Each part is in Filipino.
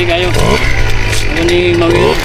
patubig kayo. Ano ni mawin?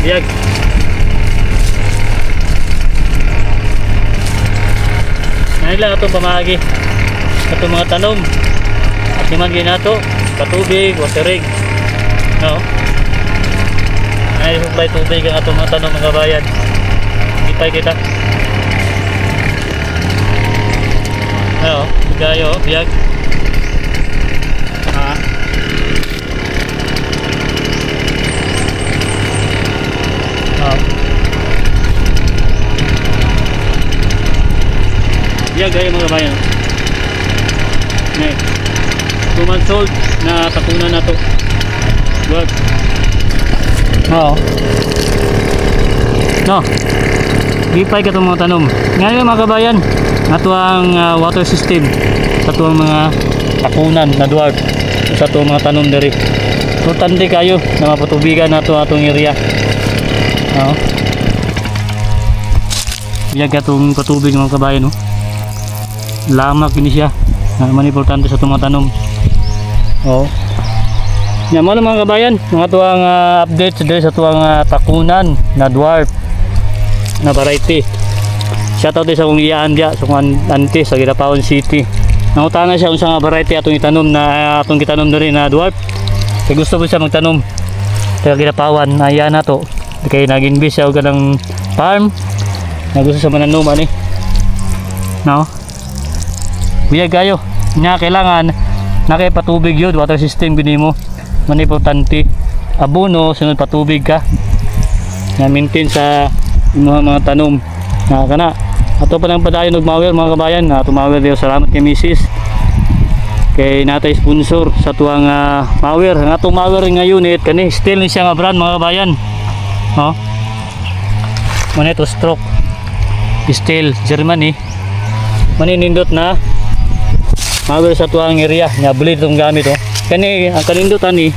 Biyag. Ngayon lang itong pamahagi itong mga tanom at limangin nato katubig, watering no? Ngayon supply tubig ang itong mga tanom mga bayan. Hindi pa kita ano, gayo, biyag biyag ay mga bayan. Ngayon 2 months old na tapunan na to. Good. Oo no, gipay ka itong mga tanom. Ngayon mga kabayan, nato ang water system sa itong mga tapunan na dwarf sa itong mga tanom dari. Importante kayo na mapatubigan nato atong area. Oo, biyag itong patubig mga kabayan. Lamak ini siya naman importante sa itong mga tanom. Oo, yan mga kabayan, mga tuwang update sa tuwang takunan na dwarf na variety. Shoutout din sa kong iyaan dia sa kong auntie sa Gidapawon City. Nangutangan siya kung saan variety atong itanom na atong gitanom na rin na dwarf. Kaya gusto ko siya magtanom sa Gidapawan na iyaan na to. Kaya nag-invest siya o ganang farm na gusto sa mananuman eh. No? Biyag kayo nga kailangan nakipatubig yun, water system gini mo man importante. Abono sunod patubig ka na maintain sa mga tanom na kana. Ato pa lang padayon og mower mga kabayan na tumawer diyo. Salamat kay Mrs. kay natay sponsor sa tuwang mower. Ang atong mower nga unit kani still ni siya nga brand mga kabayan. No? Man ito stroke still Germany maninindot na mower sa tuwang area nya blade itong gamit kani ang kanindutan ni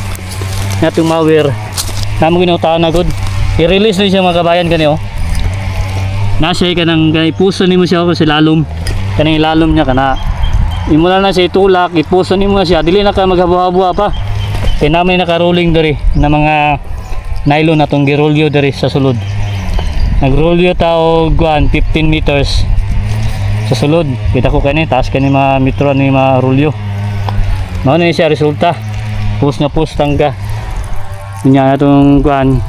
natong mower namo ginautaan na good i-release ni siya mga kabayan kani nasa ka nang ipuso nimo siya sa lalom kaning lalom niya kana imula na siya itulak ipuso nimo siya dili na ka maghabuha-buha pa kay namay naka-rolling diri na mga nylon atong girolyo diri sa sulod. Nagrolyo tao 15 meters sa sulod. Kita ko kani taas kani mga metro ni mga rolyo. Mao na siya resulta. Pus na pus tangga. Nya atong kuan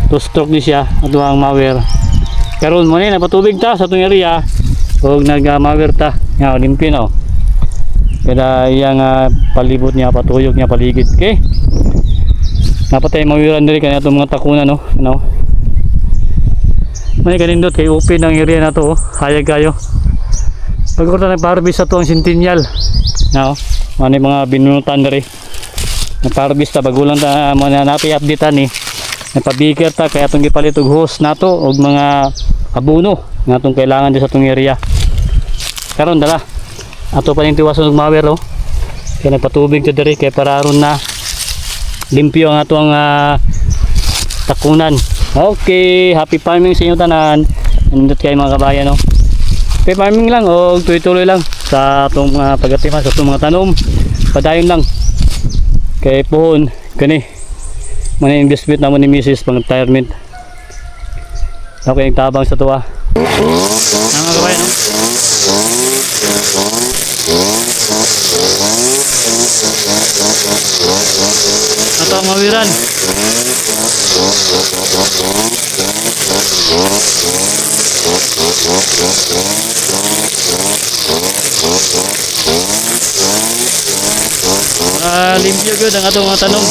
to stroke ni siya ato ang mower. Karon mo ni napatubig ta sa atong area og nag-mower ta. Nya limpyo na. Kada iyang palibot niya patuyok niya paligid. Okay? Napatay mawiran diri kani atong mga takunan ano. May kanindot kay open ang area na to hayag kayo. Pagkurta na parbis sa to ang Centennial. No? Mani mga binunutan diri. Nagparbis ta bagulang ta mo na napi-updatean ni. Nagpabigger ta kay atong gipalit og hose nato og mga abono nga atong kailangan di sa atong area. Karon dala ato pa ning tiwason og mower kay nagpatubig ta diri kay para aron na limpyo ang atong takunan. Okay, happy farming sa inyo tanan. Nindot kayo mga kabayan happy farming lang o tuloy-tuloy lang sa atong pagatiman sa atong mga tanom. Padayon lang kay pohon kani man investment namon ni Mrs. pang retirement. Okay, ang tabang sa tuwa mga kabayan Ato ang mawiran. Limpyo gyud ang ato mga tanom.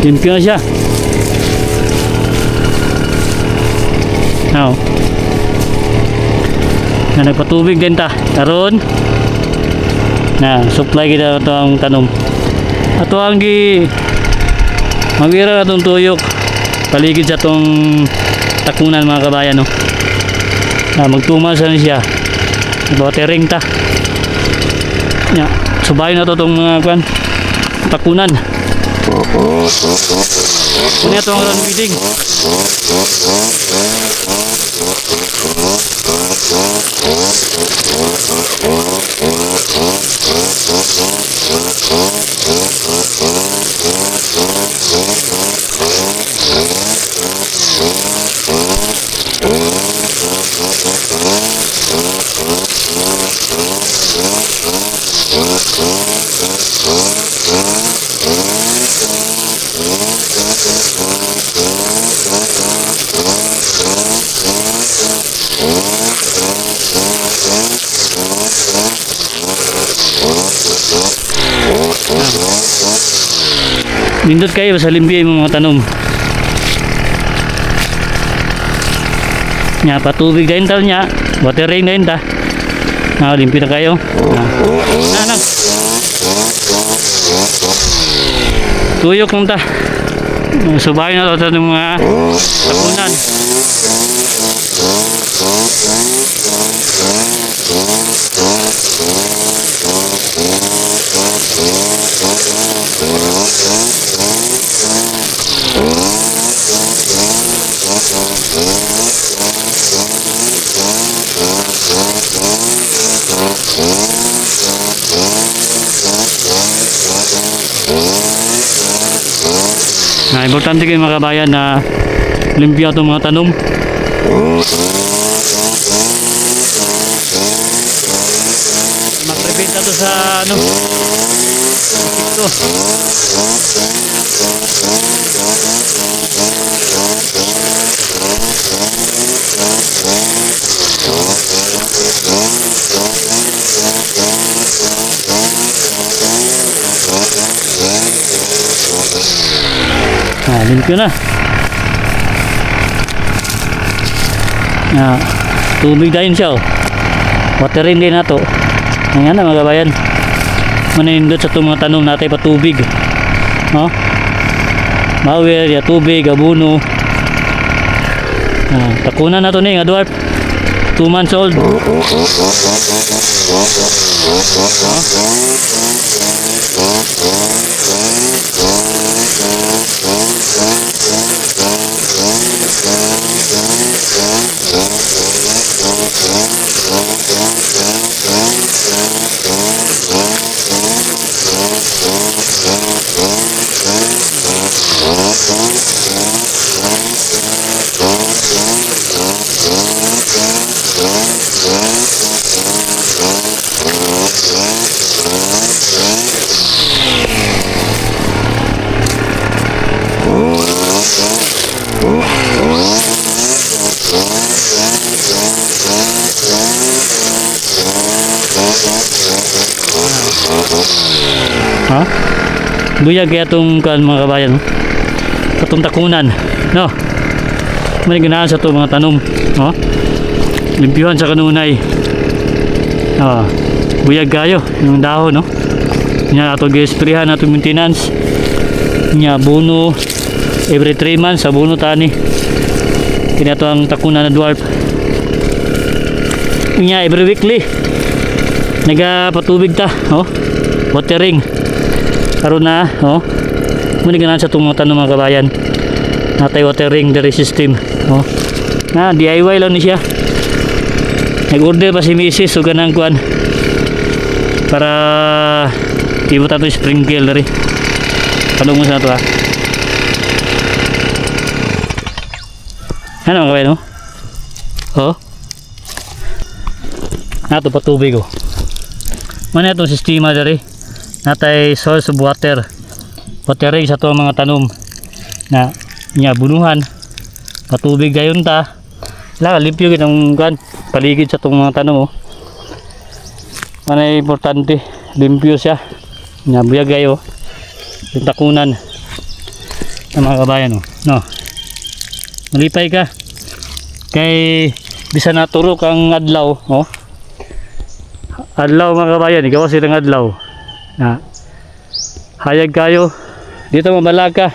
Limpyo na siya. Nagpatubig din ta karon supply kita ito ang tanom ato ang mawira na itong tuyok paligid sa itong takunan mga kabayan magtumal sa siya watering ta subayin na ito itong mga takunan ini ito ang ground feeding. Nindot kayo sa limpyo yung mga tanom nya patubig din tal nya watering din ta limpyo na kayo tuyok lang ta subayin na ito ng mga tapunan importante kayo mga kabayan na limpyo itong mga tanom mag-prevent na ito sa ito limpyo na tubig dahil siya watering din na ito ayan na mga kabayan manindot sa itong mga tanom natin patubig mawir ya tubig abuno takunan na ito nga dwarf 2 months old buyag kaya itong mga kabayan itong takunan may ganahan sa itong mga tanom limpyuhan sa kanunay buyag kayo yung dahon nya ato gi-sprayhan ato maintenance nya buno every 3 months sa buno tani kini ato ang takunan na dwarf nya every weekly nagapatubig ta watering karon na muna ganahan sa itong mga tanom mga kabayan natay watering diri system. Oh. Na DIY lang ni siya. Nag-order pa si Mrs. so ganang kuan para ibot ato sprinkle diri. Kalong mo sa ato ha. Ano mga kabayan no? Oh. Nato pa tubig oh. Mana itong sistema diri. Natay source of water. Watering sa itong mga tanom na niya bunuhan. Patubig gayon ta. Wala limpyo kitang kan paligid sa itong mga tanom oh. Mana importante limpyo siya. Nya buyag gayo. Yung takunan ng mga kabayan oh. No. Malipay ka. Kay bisa naturok ang adlaw oh. Adlaw mga kabayan, ikaw silang adlaw. Na hayag kayo dito mabalaga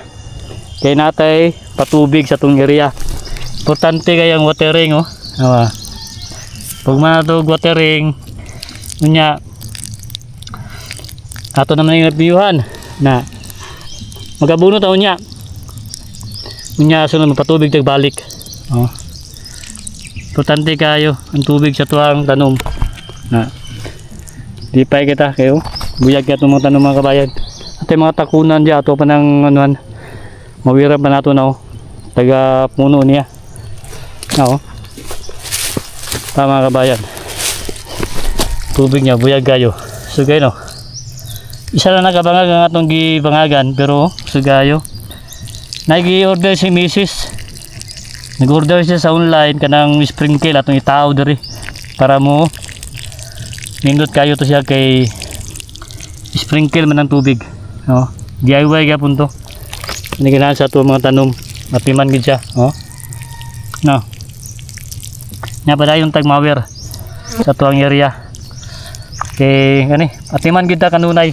kay natay patubig sa tong area. Importante kayang watering oh. Pag manatog watering unya ato naman yung nabiyuhan na magabuno taon niya unya sunod patubig tagbalik oh. Importante kayo ang tubig sa tuwang tanom na di pa kita kayo buyag ka itong mga tanom mga kabayan at yung mga takunan dyan ato pa ng anuhan mawirap pa nato na oh. Taga puno niya na oh. Mga kabayan tubig niya buyag kayo so kayo no isa lang nakabangag ang atong gibangagan pero so kayo nag-i-order si Mrs. Nag-order siya sa online kanang sprinkle atong itaw diri para mo nindot kayo to siya kay sprinkle man ng tubig no DIY gyapon to ini ganahan sa ato mga tanom matiman gid siya no no nya pa dayon tag mower sa tuang area kay gani atiman gid ta kanunay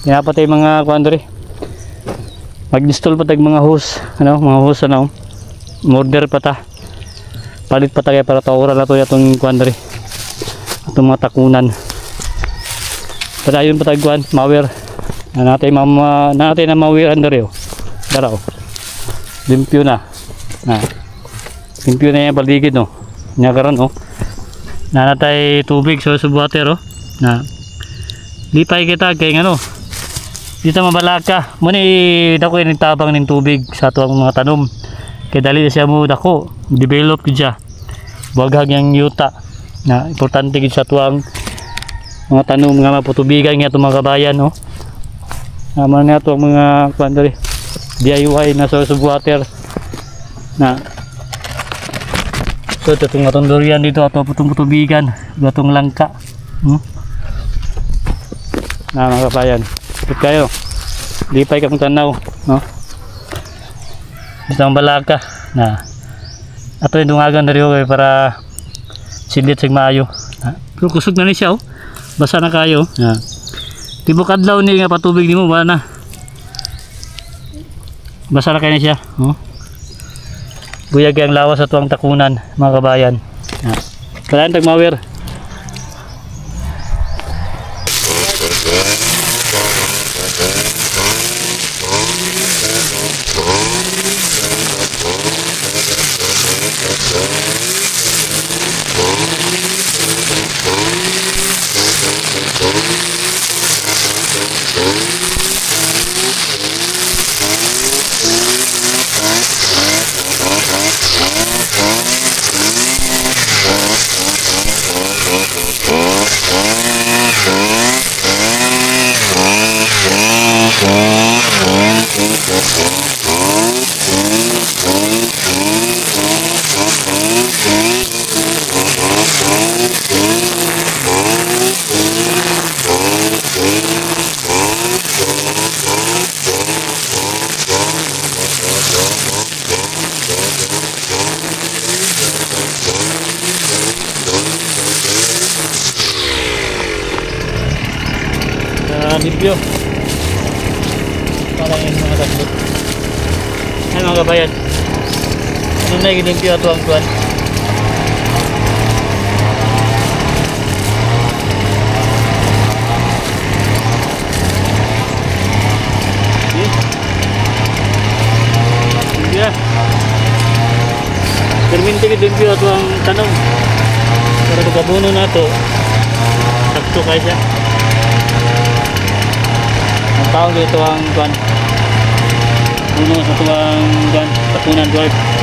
pinapatay mga kuan diri mag-install pa tag mga hose ano mga hose ano order pa ta palit pa ta kay para tawran na to atong kuan diri atong mga takunan padayon pa tag kuan mower na natay na mawiran diri oh dara oh limpyo na limpyo na yung paligid no nya karon oh na natay tubig so water oh na lipay kita kay ngano dito mabalaka mo ni dako yung tabang ng tubig sa tuwang mga tanom kaya dali siya mo dako develop gid siya buhaghag yang yuta na importante gid sa tuwang mga tanom nga maputubigan nga itong mga kabayan no naman na itong mga kuandari DIY na source of water na so itong atong durian dito ato putubigan atong langka na mga kabayan ikot kayo lipay kang tanaw no isang balaka na ato yung dungagan na rin okay, para silit sig maayo pero kusog na ni siya oh. Basa na kayo tibok adlaw ni nga patubig ni mo wala na basa na kayo na siya oh. Buyag ang lawas sa tuwang takunan mga kabayan kailangan tag mower limpyo para yung mga tatlot ay mga kabayan ano na yung limpyo ato ang tuwan yeah perminti limpyo ato ang tanom. Pero pagkabuno na to, sakto kayo siya. Ang tawag dito ang buwan. Puno sa tuwang buwan, tapunan dwarf.